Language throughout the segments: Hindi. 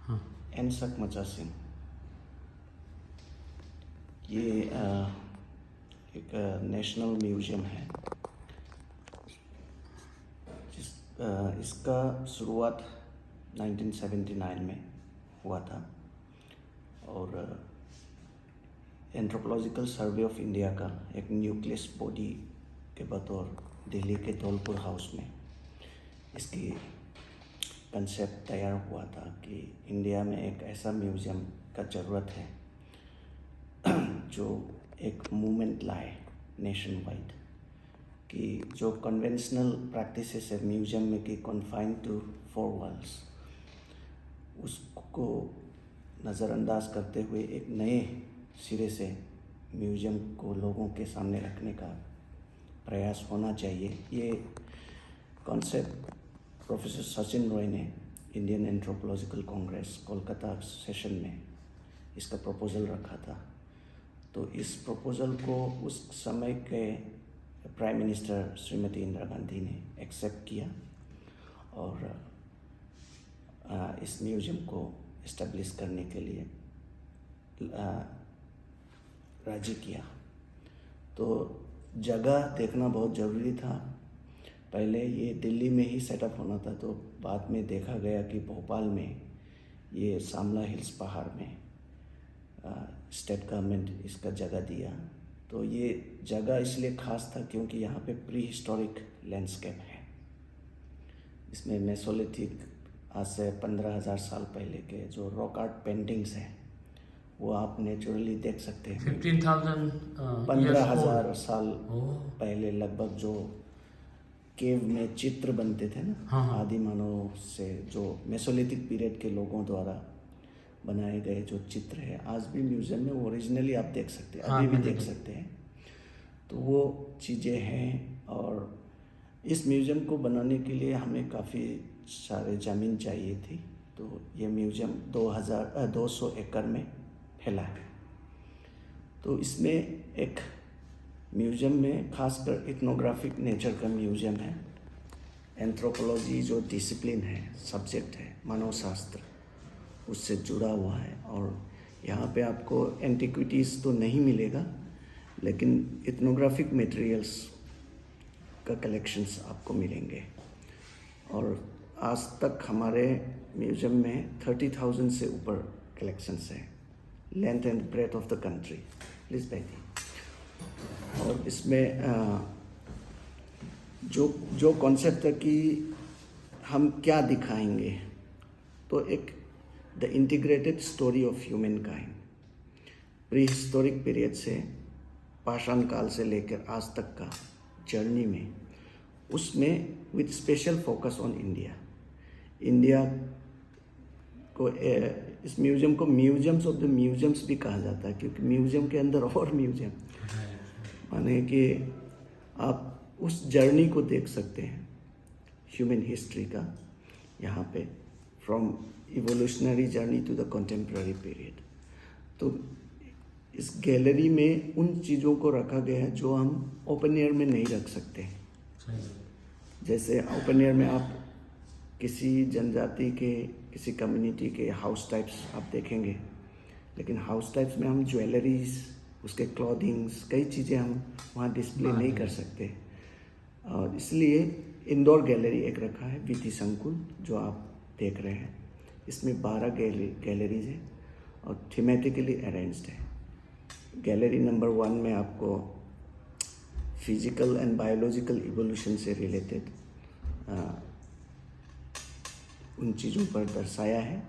एनसक मचा सिंह, ये एक नेशनल म्यूजियम है इसका शुरुआत 1979 में हुआ था और एंथ्रोपोलॉजिकल सर्वे ऑफ इंडिया का एक न्यूक्लियस बॉडी के बतौर दिल्ली के धौलपुर हाउस में इसकी कंसेप्ट तैयार हुआ था कि इंडिया में एक ऐसा म्यूज़ियम का ज़रूरत है जो एक मूवमेंट लाए नेशन वाइड, कि जो कन्वेंशनल प्रैक्टिसेस है म्यूज़ियम में कि कन्फाइंड टू 4 वॉल्स, उसको नज़रअंदाज करते हुए एक नए सिरे से म्यूज़ियम को लोगों के सामने रखने का प्रयास होना चाहिए। ये कॉन्सेप्ट प्रोफेसर सचिन रॉय ने Indian anthropological Congress Kolkata session में इसका प्रपोज़ल रखा था। तो इस प्रपोज़ल को उस समय के प्राइम मिनिस्टर श्रीमती इंदिरा गांधी ने एक्सेप्ट किया और इस म्यूज़ियम को इस्टेब्लिश करने के लिए राजी किया। तो जगह देखना बहुत ज़रूरी था। पहले ये दिल्ली में ही सेटअप होना था, तो बाद में देखा गया कि भोपाल में ये सामला हिल्स पहाड़ में स्टेट गवर्नमेंट इसका जगह दिया। तो ये जगह इसलिए ख़ास था क्योंकि यहाँ पे प्री हिस्टोरिक लैंडस्केप है। इसमें मेसोलिथिक आज से 15,000 साल पहले के जो रॉक आर्ट पेंटिंग्स हैं वो आप नेचुरली देख सकते हैं। 15,000 साल पहले लगभग जो केव में चित्र बनते थे ना, आदि मानव से जो मेसोलिथिक पीरियड के लोगों द्वारा बनाए गए जो चित्र है आज भी म्यूज़ियम में ओरिजिनली आप देख सकते हैं, अभी भी देख सकते हैं। तो वो चीज़ें हैं और इस म्यूज़ियम को बनाने के लिए हमें काफ़ी सारे ज़मीन चाहिए थी। तो ये म्यूज़ियम 200 एकड़ में फैला है। तो इसमें एक म्यूज़ियम में खासकर इथनोग्राफिक नेचर का म्यूज़ियम है। एंथ्रोपोलॉजी जो डिसिप्लिन है, सब्जेक्ट है, मानव शास्त्र, उससे जुड़ा हुआ है। और यहाँ पे आपको एंटिक्विटीज़ तो नहीं मिलेगा, लेकिन इथनोग्राफिक मटेरियल्स का कलेक्शंस आपको मिलेंगे। और आज तक हमारे म्यूज़ियम में 30,000 से ऊपर कलेक्शंस हैं, length and breadth of the country. Please बैठिए। और इसमें जो कॉन्सेप्ट है कि हम क्या दिखाएंगे, तो एक the integrated story of human kind, pre historic period से पाषाण काल से लेकर आज तक का जर्नी में, उसमें with special focus on India को इस म्यूज़ियम को म्यूज़ियम्स ऑफ द म्यूज़ियम्स भी कहा जाता है, क्योंकि म्यूज़ियम के अंदर और म्यूज़ियम, माने कि आप उस जर्नी को देख सकते हैं ह्यूमन हिस्ट्री का यहाँ पे, from evolutionary journey to the contemporary period. तो इस गैलरी में उन चीज़ों को रखा गया है जो हम ओपन एयर में नहीं रख सकते। जैसे ओपन एयर में आप किसी जनजाति के, किसी कम्युनिटी के हाउस टाइप्स आप देखेंगे, लेकिन हाउस टाइप्स में हम ज्वेलरीज, उसके क्लॉथिंग्स, कई चीज़ें हम वहाँ डिस्प्ले नहीं कर सकते। और इसलिए इंडोर गैलरी एक रखा है, वीथी संकुल, जो आप देख रहे हैं। इसमें 12 गैलरीज हैं और थीमेटिकली अरेंज्ड है। गैलरी नंबर 1 में आपको फिजिकल एंड बायोलॉजिकल इवोल्यूशन से रिलेटेड उन चीज़ों पर दर्शाया है।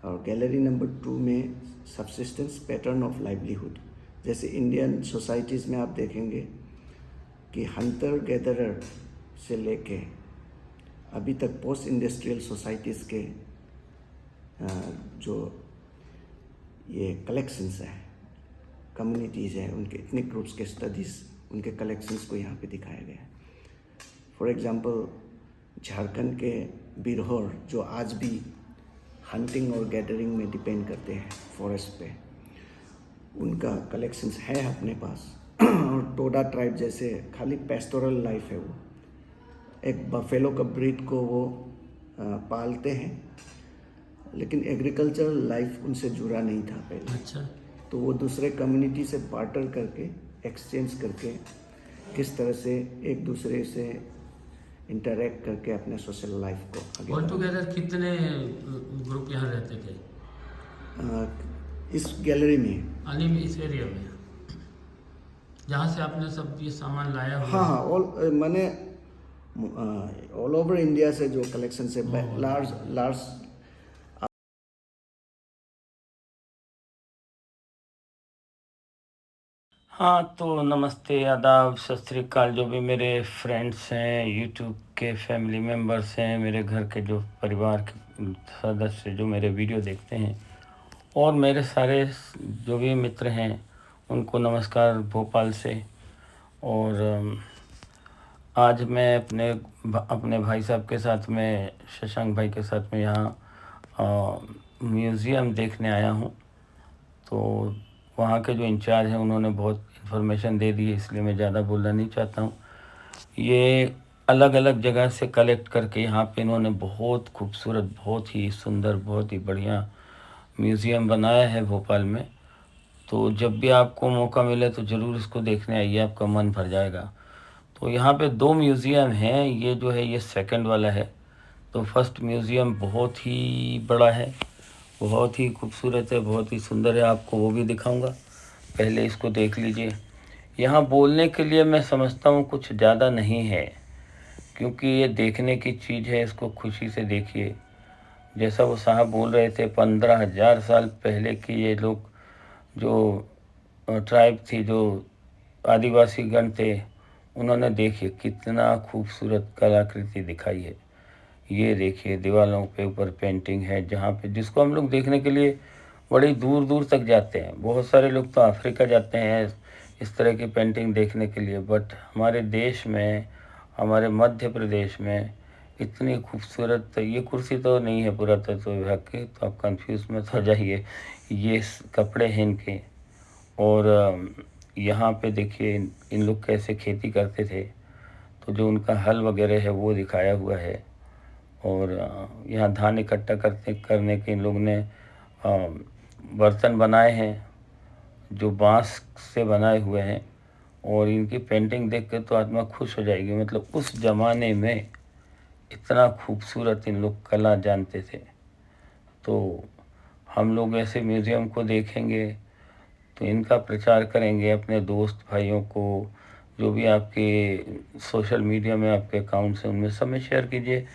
और गैलरी नंबर 2 में सबसिस्टेंस पैटर्न ऑफ लाइवलीहुड, जैसे इंडियन सोसाइटीज़ में आप देखेंगे कि हंटर गैदरर से लेके अभी तक पोस्ट इंडस्ट्रियल सोसाइटीज़ के जो ये कलेक्शंस हैं, कम्युनिटीज़ हैं, उनके इथनिक ग्रुप्स के स्टडीज़, उनके कलेक्शंस को यहाँ पे दिखाया गया है। फॉर एग्जांपल झारखंड के बिरहोर, जो आज भी हंटिंग और गैदरिंग में डिपेंड करते हैं फॉरेस्ट पे, उनका कलेक्शंस है अपने पास। और टोडा ट्राइब जैसे खाली पेस्टोरल लाइफ है, वो एक बफेलो का ब्रीड को वो पालते हैं लेकिन एग्रीकल्चरल लाइफ उनसे जुड़ा नहीं था पहले। अच्छा। तो वो दूसरे कम्युनिटी से बार्टर करके, एक्सचेंज करके, किस तरह से एक दूसरे से इंटरेक्ट करके अपने सोशल लाइफ को आगे ऑल बढ़ा। टुगेदर कितने ग्रुप यहाँ रहते थे? इस गैलरी में, अली इस एरिया में जहाँ से आपने सब ये सामान लाया हुआ हाँ है? हाँ, मैंने ऑल ओवर इंडिया से जो कलेक्शन से लार्ज लार्ज। हाँ, तो नमस्ते, आदाब, सत श्री अकाल। जो भी मेरे फ्रेंड्स हैं, यूट्यूब के फैमिली मेम्बर्स हैं, मेरे घर के जो परिवार के सदस्य जो मेरे वीडियो देखते हैं, और मेरे सारे जो भी मित्र हैं, उनको नमस्कार भोपाल से। और आज मैं अपने भाई साहब के साथ में, शशांक भाई के साथ में यहाँ म्यूज़ियम देखने आया हूँ। तो वहाँ के जो इंचार्ज हैं उन्होंने बहुत इन्फॉर्मेशन दे दी है, इसलिए मैं ज़्यादा बोलना नहीं चाहता हूँ। ये अलग अलग जगह से कलेक्ट करके यहाँ पे इन्होंने बहुत खूबसूरत, बहुत ही सुंदर, बहुत ही बढ़िया म्यूज़ियम बनाया है भोपाल में। तो जब भी आपको मौका मिले तो ज़रूर इसको देखने आइए, आपका मन भर जाएगा। तो यहाँ पे 2 म्यूज़ियम हैं, ये जो है ये सेकंड वाला है। तो फर्स्ट म्यूज़ियम बहुत ही बड़ा है, बहुत ही खूबसूरत है, बहुत ही सुंदर है, आपको वो भी दिखाऊंगा। पहले इसको देख लीजिए। यहाँ बोलने के लिए मैं समझता हूँ कुछ ज़्यादा नहीं है, क्योंकि ये देखने की चीज़ है, इसको खुशी से देखिए। जैसा वो साहब बोल रहे थे, 15,000 साल पहले की ये लोग जो ट्राइब थी, जो आदिवासी गण थे, उन्होंने देखिए कितना खूबसूरत कलाकृति दिखाई है। ये देखिए दीवारों पे ऊपर पेंटिंग है, जहाँ पे जिसको हम लोग देखने के लिए बड़ी दूर दूर तक जाते हैं। बहुत सारे लोग तो अफ्रीका जाते हैं इस तरह की पेंटिंग देखने के लिए, बट हमारे देश में, हमारे मध्य प्रदेश में इतनी खूबसूरत, ये कुर्सी तो नहीं है पुरातत्व विभाग की, तो आप कंफ्यूज मत हो जाइए। ये कपड़े हैं इनके। और यहाँ पे देखिए इन लोग कैसे खेती करते थे, तो जो उनका हल वगैरह है वो दिखाया हुआ है। और यहाँ धान इकट्ठा करने के इन लोग ने बर्तन बनाए हैं जो बांस से बनाए हुए हैं। और इनकी पेंटिंग देख के तो आत्मा खुश हो जाएगी। मतलब उस ज़माने में इतना खूबसूरत इन लोग कला जानते थे। तो हम लोग ऐसे म्यूज़ियम को देखेंगे तो इनका प्रचार करेंगे अपने दोस्त भाइयों को, जो भी आपके सोशल मीडिया में आपके अकाउंट्स हैं उनमें सब में शेयर कीजिए,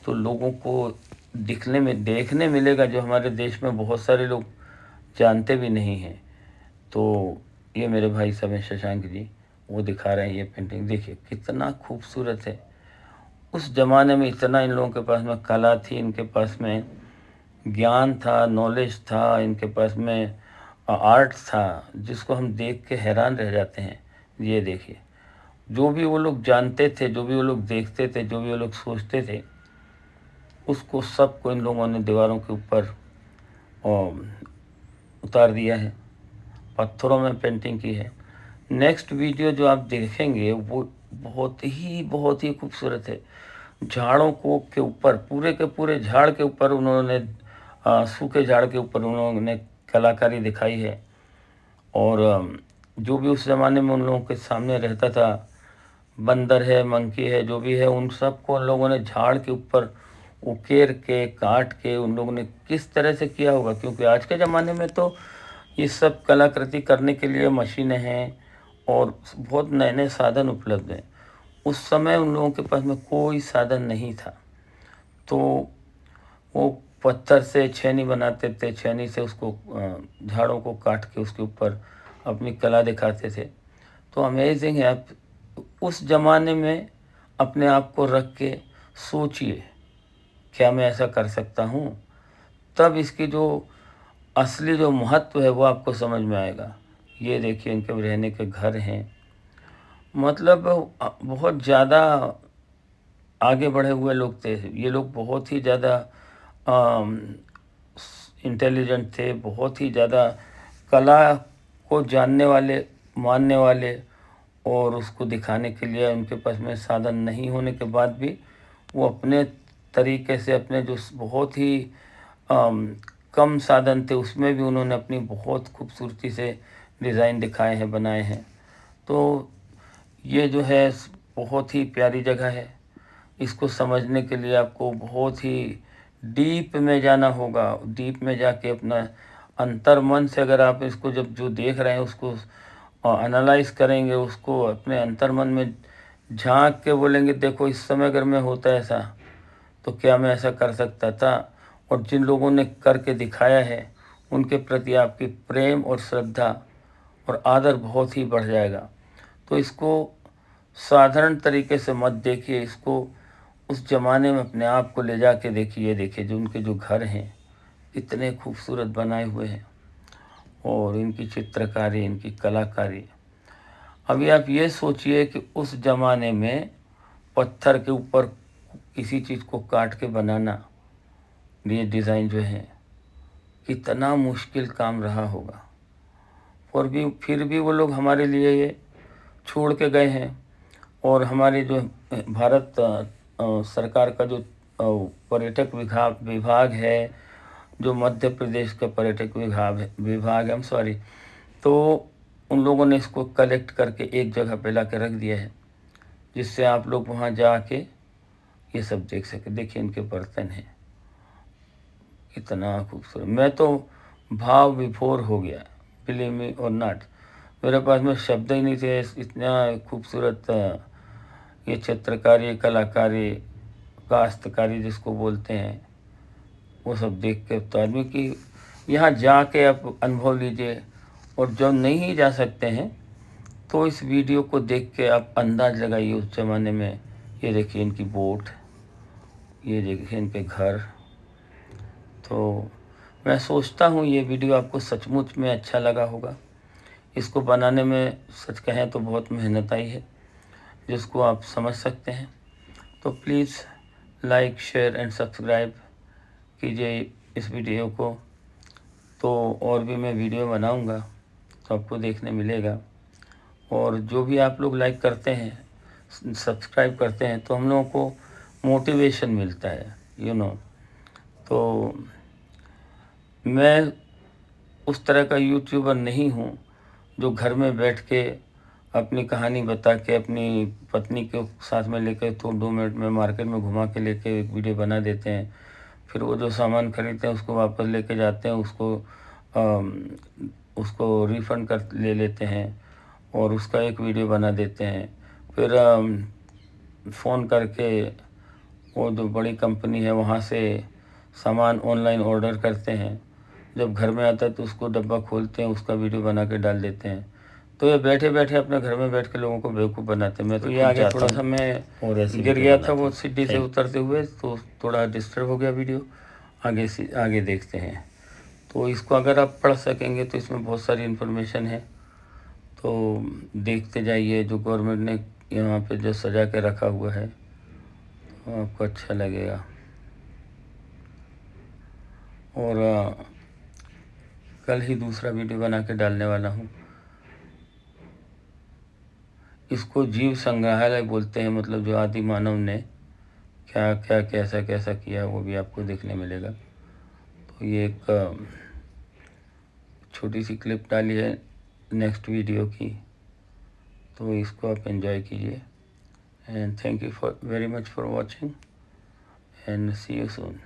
तो लोगों को देखने मिलेगा जो हमारे देश में बहुत सारे लोग जानते भी नहीं हैं। तो ये मेरे भाई साहब हैं शशांक जी, वो दिखा रहे हैं ये पेंटिंग, देखिए कितना खूबसूरत है। उस ज़माने में इतना इन लोगों के पास में कला थी, इनके पास में ज्ञान था, नॉलेज था, इनके पास में आर्ट था, जिसको हम देख के हैरान रह जाते हैं। ये देखिए, जो भी वो लोग जानते थे, जो भी वो लोग देखते थे, जो भी वो लोग सोचते थे, उसको सबको इन लोगों ने दीवारों के ऊपर उतार दिया है, पत्थरों में पेंटिंग की है। नेक्स्ट वीडियो जो आप देखेंगे वो बहुत ही खूबसूरत है। झाड़ों को के ऊपर, पूरे के पूरे झाड़ के ऊपर उन्होंने सूखे झाड़ के ऊपर उन्होंने कलाकारी दिखाई है। और जो भी उस ज़माने में उन लोगों के सामने रहता था, बंदर है, मंकी है, जो भी है, उन सबको उन लोगों ने झाड़ के ऊपर उकेर के, काट के उन लोगों ने किस तरह से किया होगा। क्योंकि आज के ज़माने में तो ये सब कलाकृति करने के लिए मशीनें हैं और बहुत नए नए साधन उपलब्ध हैं। उस समय उन लोगों के पास में कोई साधन नहीं था, तो वो पत्थर से छेनी बनाते थे, छेनी से उसको झाड़ों को काट के उसके ऊपर अपनी कला दिखाते थे। तो अमेजिंग है। आप उस ज़माने में अपने आप को रख के सोचिए, क्या मैं ऐसा कर सकता हूँ? तब इसकी जो असली जो महत्व है वो आपको समझ में आएगा। ये देखिए इनके रहने के घर हैं। मतलब बहुत ज़्यादा आगे बढ़े हुए लोग थे ये लोग, बहुत ही ज़्यादा इंटेलिजेंट थे, बहुत ही ज़्यादा कला को जानने वाले, मानने वाले। और उसको दिखाने के लिए उनके पास में साधन नहीं होने के बाद भी वो अपने तरीके से, अपने जो बहुत ही कम साधन थे उसमें भी उन्होंने अपनी बहुत खूबसूरती से डिज़ाइन दिखाए हैं, बनाए हैं। तो ये जो है बहुत ही प्यारी जगह है। इसको समझने के लिए आपको बहुत ही डीप में जाना होगा। डीप में जाके अपना अंतर्मन से अगर आप इसको जब जो देख रहे हैं उसको एनालाइज करेंगे, उसको अपने अंतर्मन में झांक के बोलेंगे देखो इस समय अगर मैं होता ऐसा तो क्या मैं ऐसा कर सकता था। और जिन लोगों ने करके दिखाया है उनके प्रति आपकी प्रेम और श्रद्धा और आदर बहुत ही बढ़ जाएगा। तो इसको साधारण तरीके से मत देखिए, इसको उस ज़माने में अपने आप को ले जाके देखिए। देखिए जो उनके जो घर हैं इतने खूबसूरत बनाए हुए हैं और इनकी चित्रकारी, इनकी कलाकारी। अभी आप ये सोचिए कि उस ज़माने में पत्थर के ऊपर किसी चीज़ को काट के बनाना, ये डिज़ाइन जो है कितना मुश्किल काम रहा होगा। और भी फिर भी वो लोग हमारे लिए ये छोड़ के गए हैं। और हमारे जो भारत सरकार का जो पर्यटक विभाग है, जो मध्य प्रदेश का पर्यटक विभाग है, सॉरी, तो उन लोगों ने इसको कलेक्ट करके एक जगह पे ला के रख दिया है, जिससे आप लोग वहाँ जाके ये सब देख सके। देखिए इनके बर्तन हैं, इतना खूबसूरत, मैं तो भाव विभोर हो गया, बिलीव मी और नॉट। मेरे पास में शब्द ही नहीं थे, इतना खूबसूरत ये चित्रकारी, कलाकारी, काश्तकारी जिसको बोलते हैं, वो सब देख के तो आदमी की यहाँ जाके आप अनुभव लीजिए। और जो नहीं जा सकते हैं तो इस वीडियो को देख के आप अंदाज़ लगाइए उस ज़माने में। ये देखिए इनकी बोट, ये देखिए इनके घर। तो मैं सोचता हूँ ये वीडियो आपको सचमुच में अच्छा लगा होगा। इसको बनाने में सच कहें तो बहुत मेहनत आई है, जिसको आप समझ सकते हैं। तो please like, share and subscribe कीजिए इस वीडियो को। तो और भी मैं वीडियो बनाऊंगा तो आपको देखने मिलेगा। और जो भी आप लोग लाइक करते हैं, सब्सक्राइब करते हैं, तो हम लोगों को मोटिवेशन मिलता है, तो मैं उस तरह का यूट्यूबर नहीं हूँ जो घर में बैठ के अपनी कहानी बता के अपनी पत्नी के साथ में लेकर तो 2 मिनट में मार्केट में घुमा के लेके एक वीडियो बना देते हैं। फिर वो जो सामान खरीदते हैं उसको वापस लेके जाते हैं, उसको रिफ़ंड कर ले लेते हैं और उसका एक वीडियो बना देते हैं। फिर फ़ोन करके वो जो बड़ी कंपनी है वहाँ से सामान ऑनलाइन ऑर्डर करते हैं, जब घर में आता है तो उसको डब्बा खोलते हैं, उसका वीडियो बना के डाल देते हैं। तो ये बैठे बैठे अपने घर में बैठ के लोगों को बेवकूफ़ बनाते हैं। मैं तो ये आगे थोड़ा सा मैं गिर गया था वो सीढ़ी से उतरते हुए, तो थोड़ा डिस्टर्ब हो गया वीडियो। आगे देखते हैं। तो इसको अगर आप पढ़ सकेंगे तो इसमें बहुत सारी इन्फॉर्मेशन है, तो देखते जाइए। जो गवर्नमेंट ने यहाँ पे जो सजा के रखा हुआ है तो आपको अच्छा लगेगा। और कल ही दूसरा वीडियो बना के डालने वाला हूँ। इसको जीव संग्रहालय बोलते हैं, मतलब जो आदि मानव ने क्या क्या कैसा कैसा किया वो भी आपको देखने मिलेगा। तो ये एक छोटी सी क्लिप डाली है नेक्स्ट वीडियो की, तो इसको आप एंजॉय कीजिए। And thank you very much for watching and see you soon.